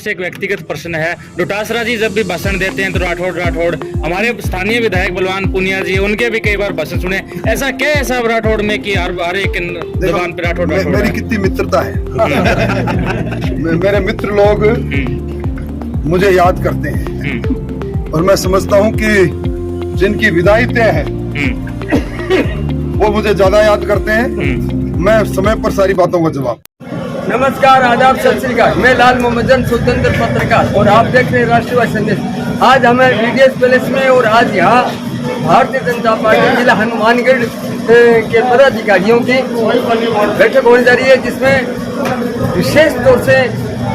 एक व्यक्तिगत प्रश्न है। डोटासरा जी जब भी भाषण देते हैं तो राठौड़ हमारे स्थानीय विधायक बलवान पुनिया जी उनके भी कई बार भाषण सुने। ऐसा क्या है साहब राठौड़ में कि हर एक जबान पे राठौड़ मेरी कितनी मित्रता है। मेरे मित्र लोग मुझे याद करते हैं और मैं समझता हूं कि जिनकी विदाई तय है वो मुझे ज्यादा याद करते हैं। मैं समय पर सारी बातों का जवाब। नमस्कार, आदाब, सत श्री अकाल। मैं लाल मोहम्मदन स्वतंत्र पत्रकार और आप देख रहे हैं राष्ट्रीय संदेश। आज हमें वीडीएस पैलेस में और आज यहाँ भारतीय जनता पार्टी जिला हनुमानगढ़ के पदाधिकारियों की बैठक होने जा रही है, जिसमें विशेष तौर से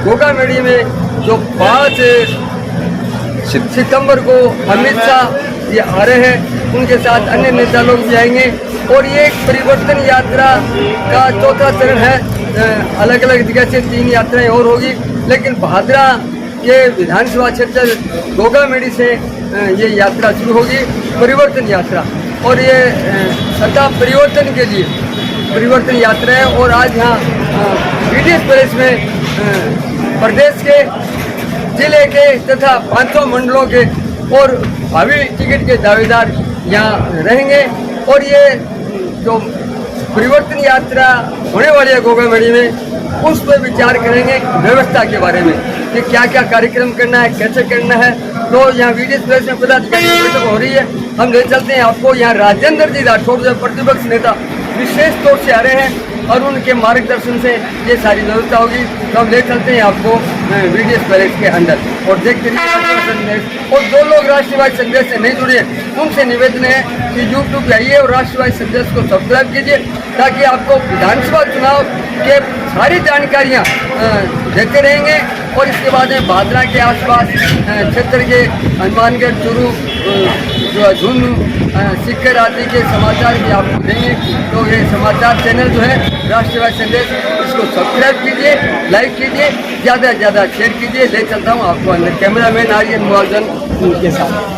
गोगा मेड़ी में जो 5 सितंबर को अमित शाह ये आ रहे हैं, उनके साथ अन्य नेता लोग भी आएंगे और ये एक परिवर्तन यात्रा का चौथा चरण है। अलग अलग जगह से 3 यात्राएं और होगी, लेकिन भादरा के विधानसभा क्षेत्र गोगामेड़ी से ये यात्रा शुरू होगी, परिवर्तन यात्रा। और ये सत्ता परिवर्तन के लिए परिवर्तन यात्रा है। और आज यहाँ वीडीएस पैलेस में प्रदेश के जिले के तथा 500 मंडलों के और भावी टिकट के दावेदार यहाँ रहेंगे। और ये जो परिवर्तन यात्रा होने वाली है गोगामेड़ी में, उस पर विचार करेंगे व्यवस्था के बारे में कि क्या क्या कार्यक्रम करना है, कैसे करना है। तो यहाँ वीडीएस पैलेस में पदाधिकारी की बैठक हो रही है। हम ले चलते हैं आपको। यहाँ राजेंद्र जी राठौड़ जो प्रतिपक्ष नेता विशेष तौर से आ रहे हैं और उनके मार्गदर्शन से ये सारी व्यवस्था होगी। तो हम ले चलते हैं आपको वीडीएस पैलेस के अंदर और देखते रहिए संदेश। और जो लोग राष्ट्रवादी संदेश से नहीं जुड़े उनसे निवेदन है कि यूट्यूब आइए और राष्ट्रवादी संदेश को सब्सक्राइब कीजिए, ताकि आपको विधानसभा चुनाव के सारी जानकारियाँ देते रहेंगे। और इसके बाद में भादरा के आसपास क्षेत्र के हनुमानगढ़, चूरू, झुंझुनू, सीकर आदि के समाचार भी आपको देंगे। तो ये समाचार चैनल जो है राष्ट्रवादी संदेश, इसको सब्सक्राइब कीजिए, लाइक कीजिए, ज़्यादा से ज़्यादा शेयर कीजिए। ले चलता हूँ आपको अंदर। कैमरामैन आर्यन मुआजन उनके साथ।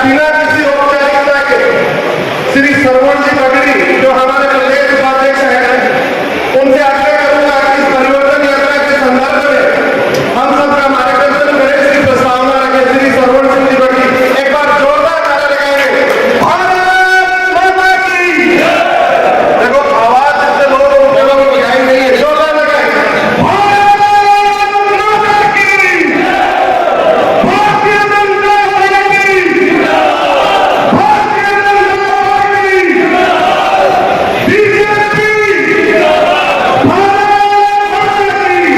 बिना किसी औपचारिकता के श्री श्रवण जी पगड़ी जो हमारे प्रदेश उपाध्यक्ष हैं उनसे आग्रह करूंगा कि इस परिवर्तन यात्रा के संदर्भ में हम सबका मार्गदर्शन करें, श्री प्रस्तावना रखें। श्री श्रवण सिंह जी पगड़ी एक बार जोरदार नारा लगाएंगे, भारत माता की। देखो आवाज से लोग दिखाई नहीं है, जोरदार लगाएंगे, भारत माता की, Bharatiya Janata party, Bharatiya Janata party, BJP, Bharat माता की।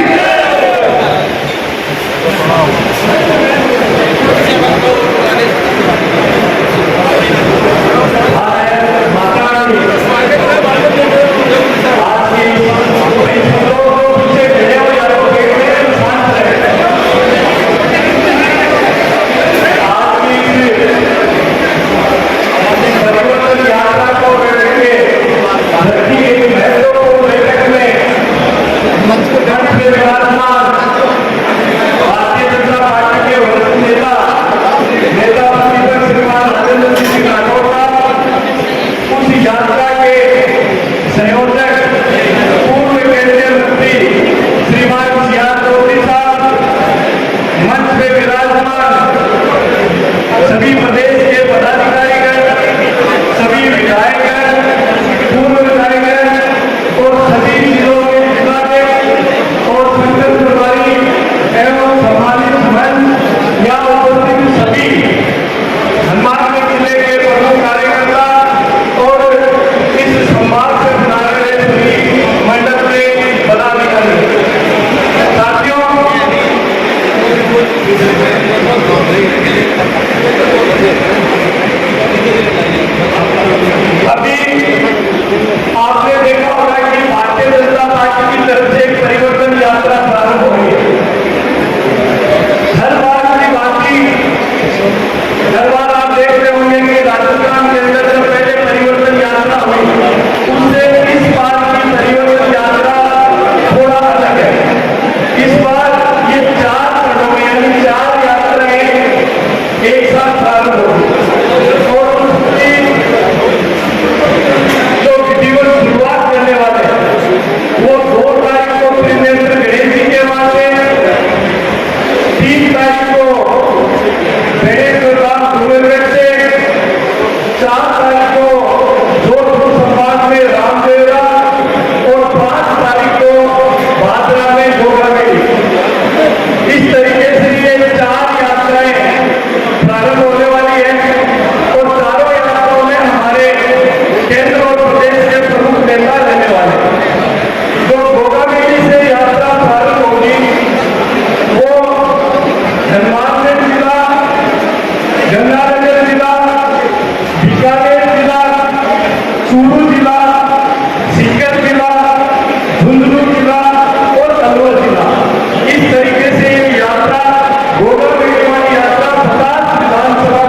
सभी प्रदेश के पदाधिकारीगण, सभी विधायकगण, पूर्व विधायकगण और सभी जिलों के जिलाध्यक्ष और संगठन प्रभारी एवं सम्मानित मंच या उपस्थित सभी हनुमानगढ़ जिले के प्रमुख कार्यकर्ता और इस संवाद से बनाए गए सभी मंडल के पदाधिकारी साथियों, अभी आपने देखा होगा कि भारतीय जनता पार्टी की तरफ से एक परिवर्तन यात्रा प्रारंभ हो गई है। हर बार की बाकी हर बार आप देख रहे होंगे कि राजस्थान के अंदर जब पहले परिवर्तन यात्रा हुई उससे इस बार की परिवर्तन यात्रा थोड़ा अलग है। इस बार ये 4 चरणों में यानी 4 यात्राएं एक साथ प्रारंभ होगी और उसकी जो विधिवत शुरुआत करने वाले वो 2 तारीख को त्रिनेत्र गणेश जी के वहां से, 3 तारीख को गणेश राम डूंगरगढ़ से, 4 तारीख को जोधपुर संभाग में रामदेवरा और 5 तारीख को भादरा में गोगामेड़ी। इस तरीके से ये 4 यात्राएं प्रारंभ होने वाली है और चारों यात्राओं में हमारे केंद्र और प्रदेश के प्रमुख नेता रहने वाले हैं। जो गोगामेड़ी से यात्रा प्रारंभ होगी वो हनुमानगढ़ जिला, गंगानगर जिला, बीकानेर जिला, चूरू जिला, सीकर जिला, झुंझुनू जिला और अलवर जिला, इस तरीके से ये यात्रा गोगामेड़ी वाली यात्रा 50 विधानसभा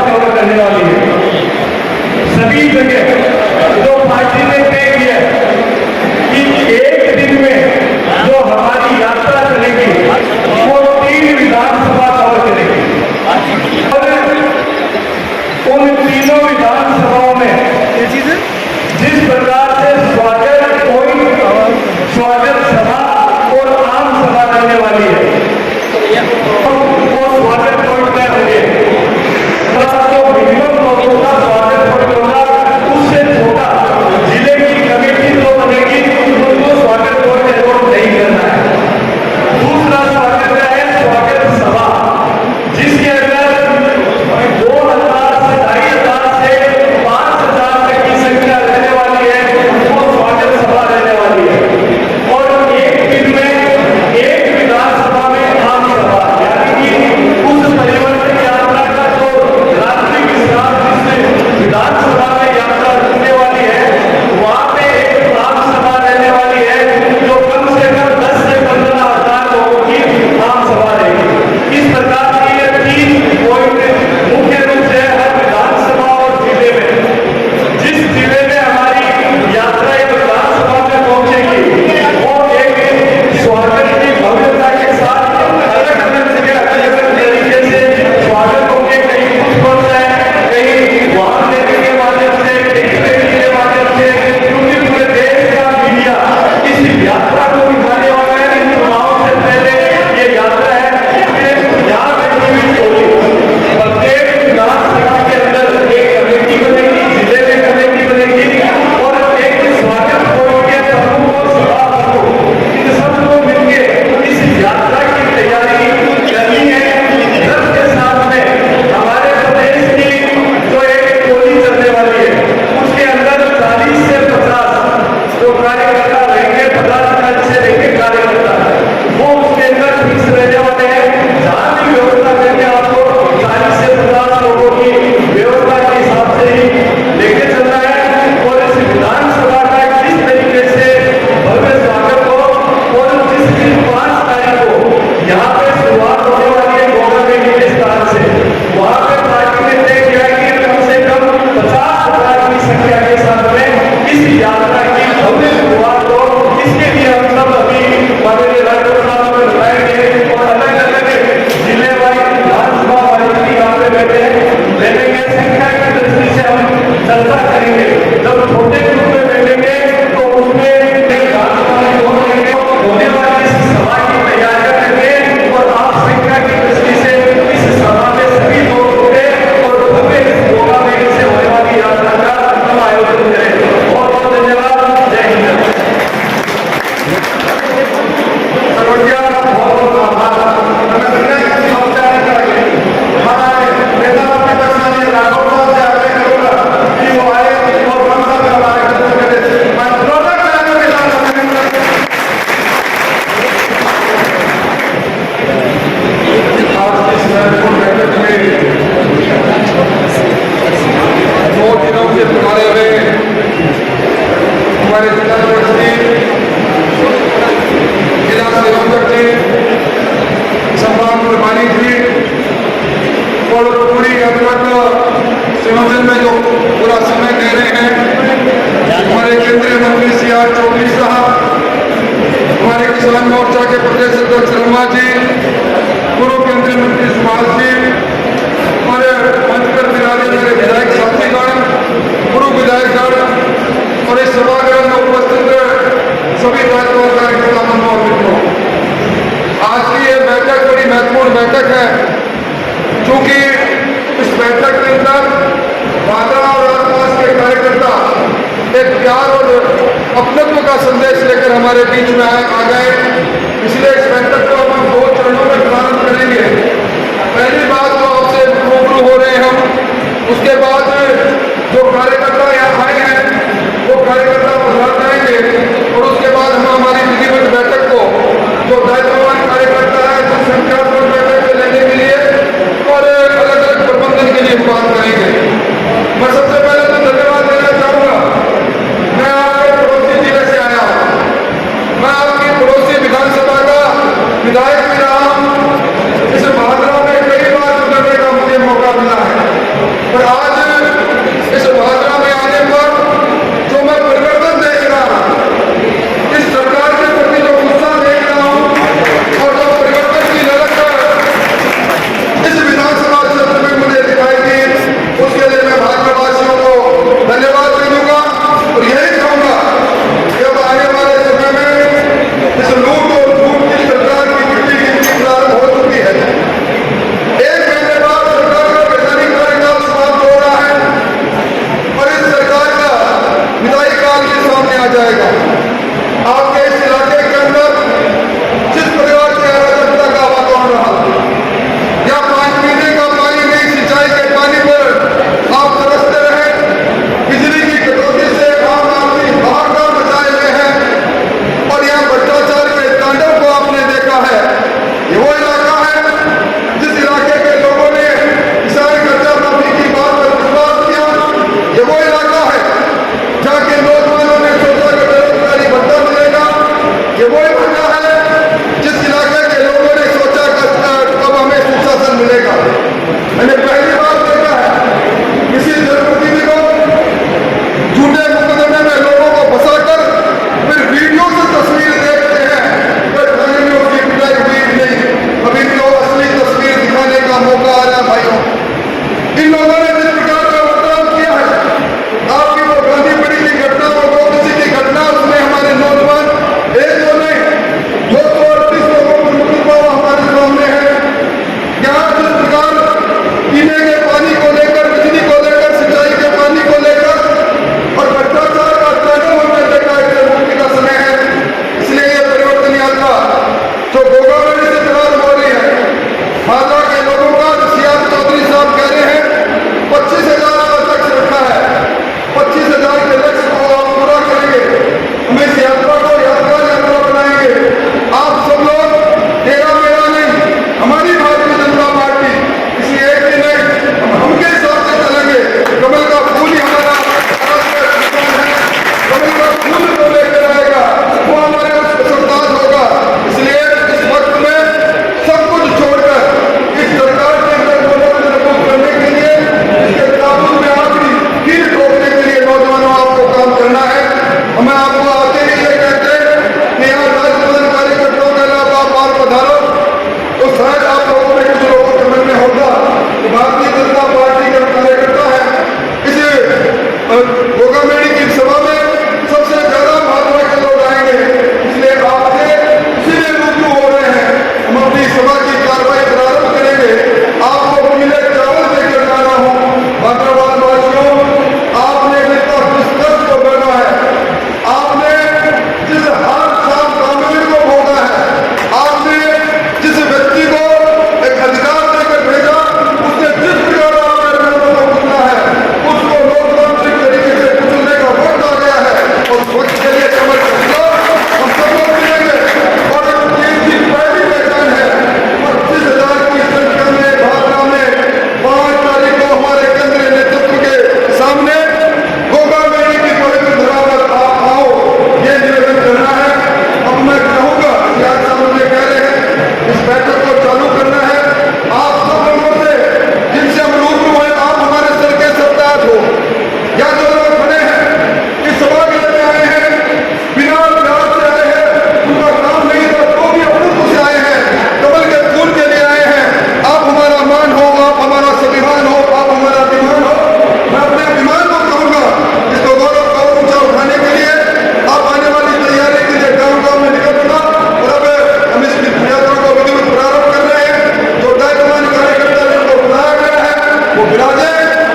बड़ी यात्रा का संयोजन में जो पूरा समय दे रहे हैं हमारे केंद्रीय मंत्री CR चौधरी साहब, हमारे किसान मोर्चा के प्रदेश अध्यक्ष शर्मा जी, पूर्व केंद्रीय मंत्री सुभाष जी, हमारे मंच पर विराजे मेरे विधायक साथीगण, पूर्व विधायकगण और इस सभागृह में उपस्थित सभी दायित्व और कार्यकर्ता बंधुओं और मित्रों, आज की ये बैठक बड़ी महत्वपूर्ण बैठक है, क्योंकि इस बैठक के अंदर भादरा और आसपास के कार्यकर्ता एक प्यार और अपनत्व का संदेश लेकर हमारे बीच में आ गए। इसलिए इस बैठक को हम 2 चरणों में प्रारंभ करेंगे। पहली बात तो आपसे रूबरू हो रहे हैं हम, उसके बाद जो कार्यकर्ता यहाँ आए हैं वो कार्यकर्ता पधार जाएंगे और उसके बाद हम हमारी विधिवत बैठक को जो दायित्ववान कार्यकर्ता है जो संख्यात्मक बैठक में लेने के लिए और अलग अलग प्रबंधन के लिए बात करेंगे। मैं सबसे पहले तो धन्यवाद देना चाहूँगा। मैं आपके पड़ोसी जिले से आया हूँ, मैं आपकी पड़ोसी विधानसभा का विधायक भी रहा हूँ। इस भादरा में कई बार गुजरने का मुझे मौका मिला है, पर आज इस भादरा में आने पर जो मैं परिवर्तन देख रहा हूँ, इस सरकार के प्रति जो गुस्सा देख रहा हूँ और जो परिवर्तन की ललक इस विधानसभा सत्र में मुझे दिखाई दी, उसके लिए मैं भाजपावासियों को धन्यवाद दे दूंगा और यही कहूंगा कि अब आने वाले समय में इस लूट और झूठ की सरकार की गिनती प्रारंभ हो चुकी है। 1 महीने बाद सरकार का वैधानिक कार्यकाल समाप्त हो रहा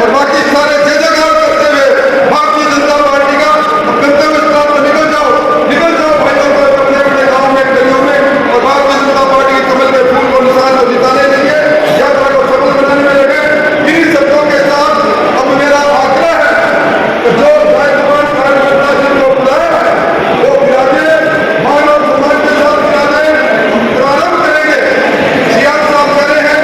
और बाकी सारे जय जयकार करते हुए भारतीय जनता पार्टी का गंतव्य स्थान पर निकल जाओ भाइयों को अपने अपने गाँव में गलियों में, और भारतीय जनता पार्टी के कमल के फूल को निशान को जिताने के लिए यात्रा को सफल बनाने में लगे। इन्हीं शब्दों के साथ अब मेरा आग्रह है कि जो दायित्ववान कार्यकर्ता जिनको बुलाया है वो विराजे, मान और सम्मान के साथ विराजे। हम प्रारंभ करेंगे, सियाद साहब कह रहे हैं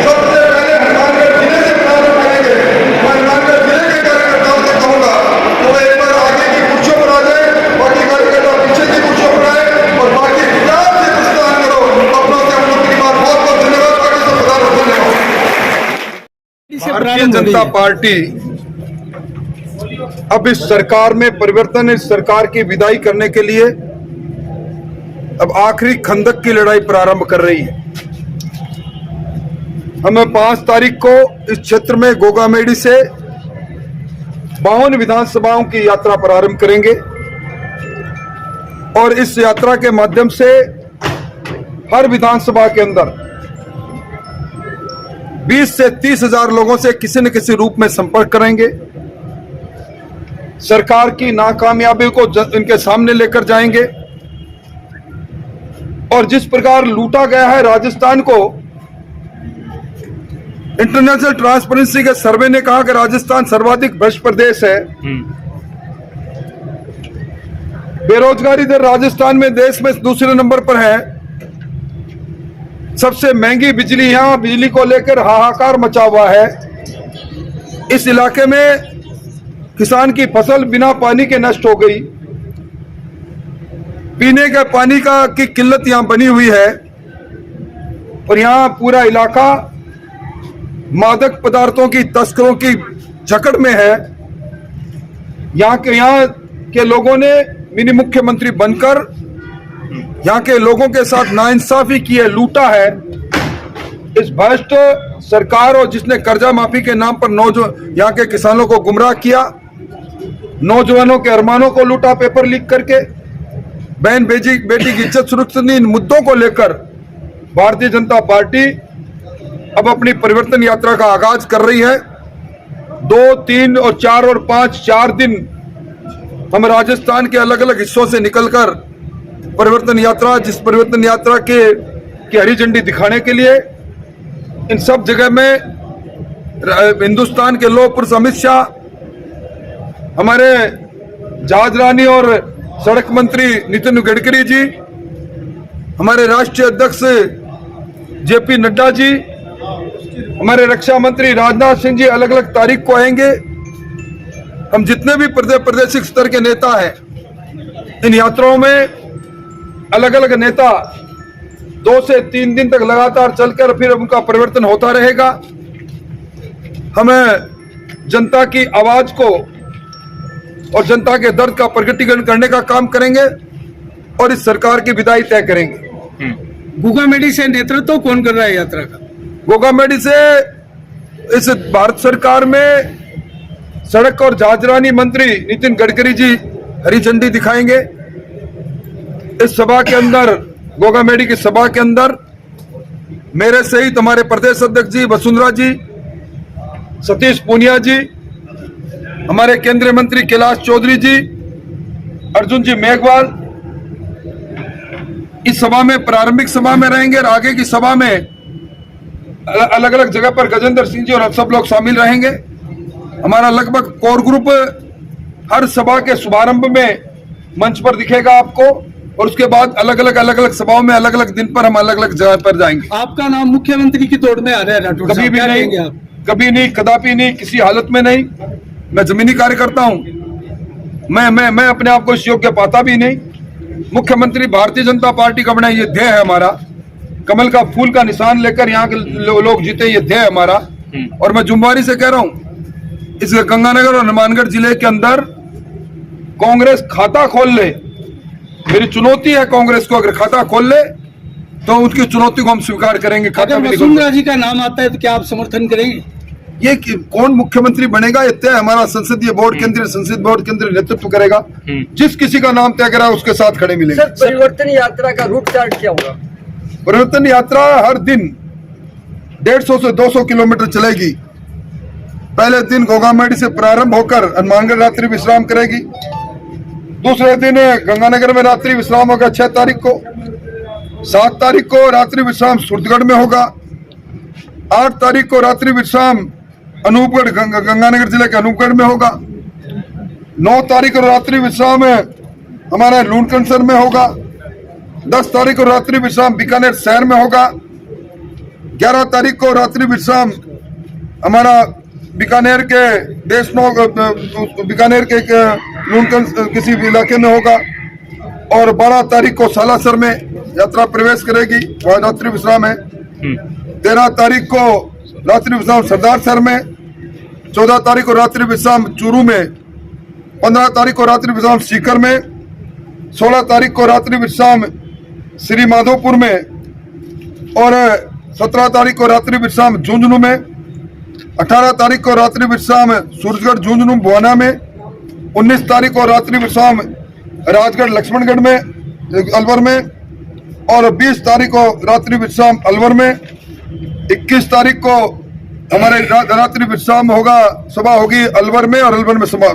सबसे पहले हनुमानगढ़ जिले से प्रारंभ करेंगे। मैं हनुमानगढ़ जिले के कार्यकर्ताओं से कहूंगा तो एक बार आगे की कुर्सियों पर आ जाए, बाकी कार्यकर्ता पीछे की कुर्सियों पर आए और बाकी प्यार से प्रस्थान करो। अपनों से अपनों की बात बहुत बहुत धन्यवाद। बाकी सब प्रधान धन्यवाद। भारतीय जनता पार्टी अब इस सरकार में परिवर्तन, इस सरकार की विदाई करने के लिए अब आखिरी खंदक की लड़ाई प्रारंभ कर रही है। हमें 5 तारीख को इस क्षेत्र में गोगामेडी से 52 विधानसभाओं की यात्रा प्रारंभ करेंगे और इस यात्रा के माध्यम से हर विधानसभा के अंदर 20 से 30 हजार लोगों से किसी न किसी रूप में संपर्क करेंगे। सरकार की नाकामयाबी को इनके सामने लेकर जाएंगे और जिस प्रकार लूटा गया है राजस्थान को, इंटरनेशनल ट्रांसपेरेंसी के सर्वे ने कहा कि राजस्थान सर्वाधिक भ्रष्ट प्रदेश है। बेरोजगारी दर राजस्थान में देश में दूसरे नंबर पर है। सबसे महंगी बिजली, यहां बिजली को लेकर हाहाकार मचा हुआ है। इस इलाके में किसान की फसल बिना पानी के नष्ट हो गई। पीने के पानी की किल्लत यहां बनी हुई है और यहां पूरा इलाका मादक पदार्थों की तस्करों की जकड़ में है। यहाँ के लोगों ने मिनी मुख्यमंत्री बनकर यहाँ के लोगों के साथ नाइंसाफी की है, लूटा है। इस भ्रष्ट सरकार और जिसने कर्जा माफी के नाम पर यहाँ के किसानों को गुमराह किया, नौजवानों के अरमानों को लूटा पेपर लीक करके, बहन बेटी की इज्जत सुरक्षा, इन मुद्दों को लेकर भारतीय जनता पार्टी अब अपनी परिवर्तन यात्रा का आगाज कर रही है। 2, 3 और 4 और 5 4 दिन हम राजस्थान के अलग अलग हिस्सों से निकलकर परिवर्तन यात्रा, जिस परिवर्तन यात्रा की हरी झंडी दिखाने के लिए इन सब जगह में हिंदुस्तान के लौह पुरुष अमित शाह, हमारे जहाज रानी और सड़क मंत्री नितिन गडकरी जी, हमारे राष्ट्रीय अध्यक्ष जेपी नड्डा जी, हमारे रक्षा मंत्री राजनाथ सिंह जी अलग अलग तारीख को आएंगे। हम जितने भी प्रादेशिक स्तर के नेता हैं, इन यात्राओं में अलग अलग नेता 2 से 3 दिन तक लगातार चलकर फिर उनका परिवर्तन होता रहेगा। हमें जनता की आवाज को और जनता के दर्द का प्रकटीकरण करने का काम करेंगे और इस सरकार की विदाई तय करेंगे। गोगामेडी से नेतृत्व कौन कर रहा है यात्रा का? गोगामेडी से इस भारत सरकार में सड़क और जहाजरानी मंत्री नितिन गडकरी जी हरी झंडी दिखाएंगे। इस सभा के अंदर, गोगामेडी की सभा के अंदर मेरे सहित हमारे प्रदेश अध्यक्ष जी वसुंधरा जी, सतीश पूनिया जी, हमारे केंद्रीय मंत्री कैलाश चौधरी जी, अर्जुन जी मेघवाल इस सभा में, प्रारंभिक सभा में रहेंगे और आगे की सभा में अलग अलग जगह पर गजेंद्र सिंह जी और हम सब लोग शामिल रहेंगे। हमारा लगभग कोर ग्रुप हर सभा के शुभारंभ में मंच पर दिखेगा आपको और उसके बाद अलग अलग सभाओं में अलग अलग दिन पर हम अलग अलग जगह पर जाएंगे। आपका नाम मुख्यमंत्री की तोड़ में आ रहा है राठौड़ साहब, क्या कहेंगे आप? कभी नहीं, कदापि नहीं, किसी हालत में नहीं। मैं जमीनी कार्यकर्ता हूं, मैं अपने आप को इस योग्य पाता भी नहीं। मुख्यमंत्री भारतीय जनता पार्टी का बना ये ध्येय है हमारा, कमल का फूल का निशान लेकर यहाँ के लोग जीते, ये ध्येय है हमारा। और मैं जुम्मेवारी से कह रहा हूँ, इस गंगानगर और हनुमानगढ़ जिले के अंदर कांग्रेस खाता खोल ले, मेरी चुनौती है कांग्रेस को, अगर खाता खोल ले तो उसकी चुनौती को हम स्वीकार करेंगे। अगर वसुंधरा जी का नाम आता है तो क्या आप समर्थन करेंगे? ये कौन मुख्यमंत्री बनेगा ये तय हमारा संसदीय बोर्ड, केंद्रीय संसदीय बोर्ड केंद्रीय नेतृत्व करेगा। जिस किसी का नाम तय करा उसके साथ खड़े मिलेंगे। सर, परिवर्तन यात्रा का रूट चार्ट क्या होगा? परिवर्तन यात्रा हर दिन 150 से 200 किलोमीटर चलेगी पहले दिन गोगामेडी से प्रारंभ होकर हनुमानगढ़ रात्रि विश्राम करेगी। दूसरे दिन गंगानगर में रात्रि विश्राम होगा 6 तारीख को। 7 तारीख को रात्रि विश्राम सूरतगढ़ में होगा। 8 तारीख को रात्रि विश्राम अनूपगढ़ गंगानगर जिले के अनूपगढ़ में होगा। 9 तारीख को रात्रि विश्राम हमारा लूणकंसर में होगा। 10 तारीख को रात्रि विश्राम बीकानेर शहर में होगा। 11 तारीख को रात्रि विश्राम हमारा बीकानेर के बीकानेर के लूणकंसर किसी भी इलाके में होगा। और 12 तारीख को सालासर में यात्रा प्रवेश करेगी, वह रात्रि विश्राम है। 13 तारीख को रात्रि विश्राम सरदारसर में। 14 तारीख को रात्रि विश्राम चूरू में। 15 तारीख को रात्रि विश्राम सीकर में। 16 तारीख को रात्रि विश्राम श्री माधोपुर में। और 17 तारीख को रात्रि विश्राम झुंझुनू में। 18 तारीख को रात्रि विश्राम सूरजगढ़ झुंझुनू बुआना में। 19 तारीख को रात्रि विश्राम राजगढ़ लक्ष्मणगढ़ में अलवर में। और 20 तारीख को रात्रि विश्राम अलवर में। 21 तारीख को हमारे रात्रि विश्राम होगा, सभा होगी अलवर में। और अलवर में सभा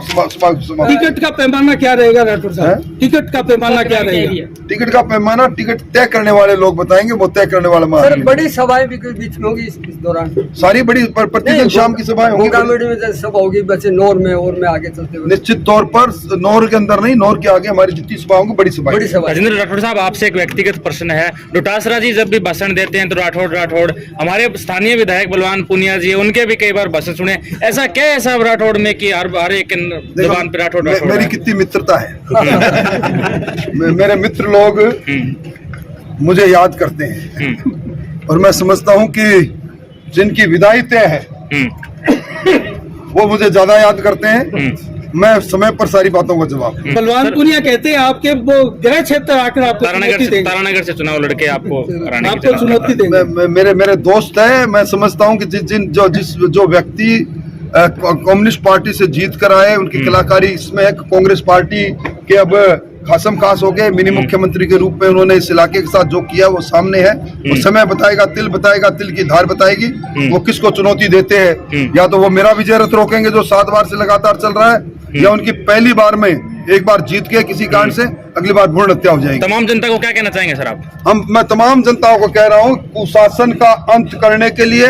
टिकट का पैमाना क्या रहेगा राठौर साहब? टिकट का पैमाना क्या रहेगा? टिकट का पैमाना टिकट तय करने वाले लोग बताएंगे, वो तय करने वाला सर बड़ी सभाएं भी बीच में होगी इस दौरान? सारी बड़ी प्रतिदिन शाम की सभाएं होंगी। गोगामेडी में जैसे सभा होगी, बच्चे नौर में और में आगे चलते हुए निश्चित तौर पर नौर के अंदर नहीं, नौर के आगे हमारी जितनी सभा होंगी बड़ी सभा। राजेंद्र राठौड़ साहब, आपसे एक व्यक्तिगत प्रश्न है। डोटासरा जी जब भी भाषण देते हैं तो राठौड़ हमारे स्थानीय विधायक बलवान पुनिया जी, उनके भी कई बार भाषण सुने। ऐसा क्या है साहब राठौड़ में कि हर एक जुबान पे राठौड़ मेरी कितनी मित्रता है। मेरे मित्र लोग मुझे याद करते हैं और मैं समझता हूं कि जिनकी विदाई तय है वो मुझे ज्यादा याद करते हैं। मैं समय पर सारी बातों का जवाब। बलवान पुनिया कहते हैं आपके वो गृह क्षेत्र आकर आपको तारानगर से चुनाव लड़के आपको चुनौती देंगे। मेरे दोस्त है। मैं समझता हूं कि जो व्यक्ति कम्युनिस्ट पार्टी से जीत कर आए, उनकी कलाकारी इसमें है। कांग्रेस पार्टी के अब खासम खास हो गए। मिनी मुख्यमंत्री के रूप में उन्होंने इस इलाके के साथ जो किया वो सामने है। वो समय बताएगा, तिल की धार बताएगी वो किसको चुनौती देते हैं। या तो वो मेरा विजय रथ रोकेंगे जो 7 बार से लगातार चल रहा है, या उनकी पहली बार में एक बार जीत के किसी कारण से अगली बार भ्रूण हत्या हो जाएगी। तमाम जनता को क्या कहना चाहेंगे सर आप? मैं तमाम जनताओं को कह रहा हूँ, कुशासन का अंत करने के लिए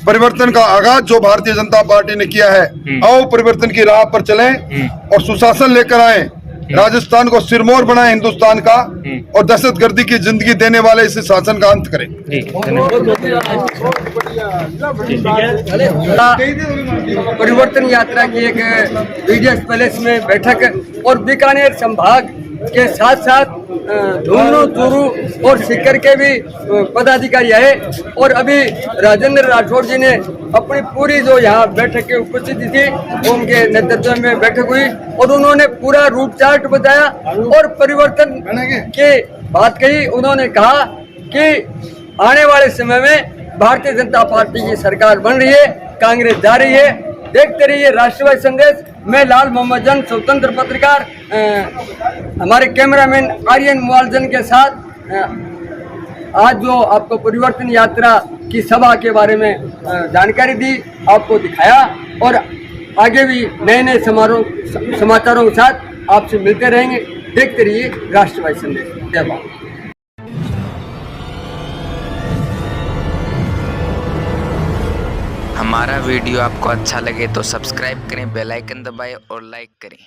परिवर्तन का आगाज जो भारतीय जनता पार्टी ने किया है, आओ परिवर्तन की राह पर चलें और सुशासन लेकर आए। राजस्थान को सिरमौर बनाए हिंदुस्तान का, और दहशतगर्दी की जिंदगी देने वाले इस शासन का अंत करें। परिवर्तन यात्रा की एक बीडीएस पैलेस में बैठक और बीकानेर संभाग के साथ साथ झुंझुनू, चूरू और सीकर के भी पदाधिकारी आए। और अभी राजेंद्र राठौड़ जी ने अपनी पूरी जो यहाँ बैठक की उपस्थिति थी वो उनके नेतृत्व में बैठक हुई और उन्होंने पूरा रूट चार्ट बताया और परिवर्तन की बात कही। उन्होंने कहा कि आने वाले समय में भारतीय जनता पार्टी की सरकार बन रही है, कांग्रेस जा रही है। देखते रहिए राष्ट्रवादी संदेश। मैं लाल मोहम्मद जंग, स्वतंत्र पत्रकार, हमारे कैमरामैन आर्यन मुआलजन के साथ आज जो आपको परिवर्तन यात्रा की सभा के बारे में जानकारी दी, आपको दिखाया और आगे भी नए समाचारों के साथ आपसे मिलते रहेंगे। देखते रहिए राष्ट्रवादी संदेश। जय भारत। हमारा वीडियो आपको अच्छा लगे तो सब्सक्राइब करें, बेल आइकन दबाएं और लाइक करें।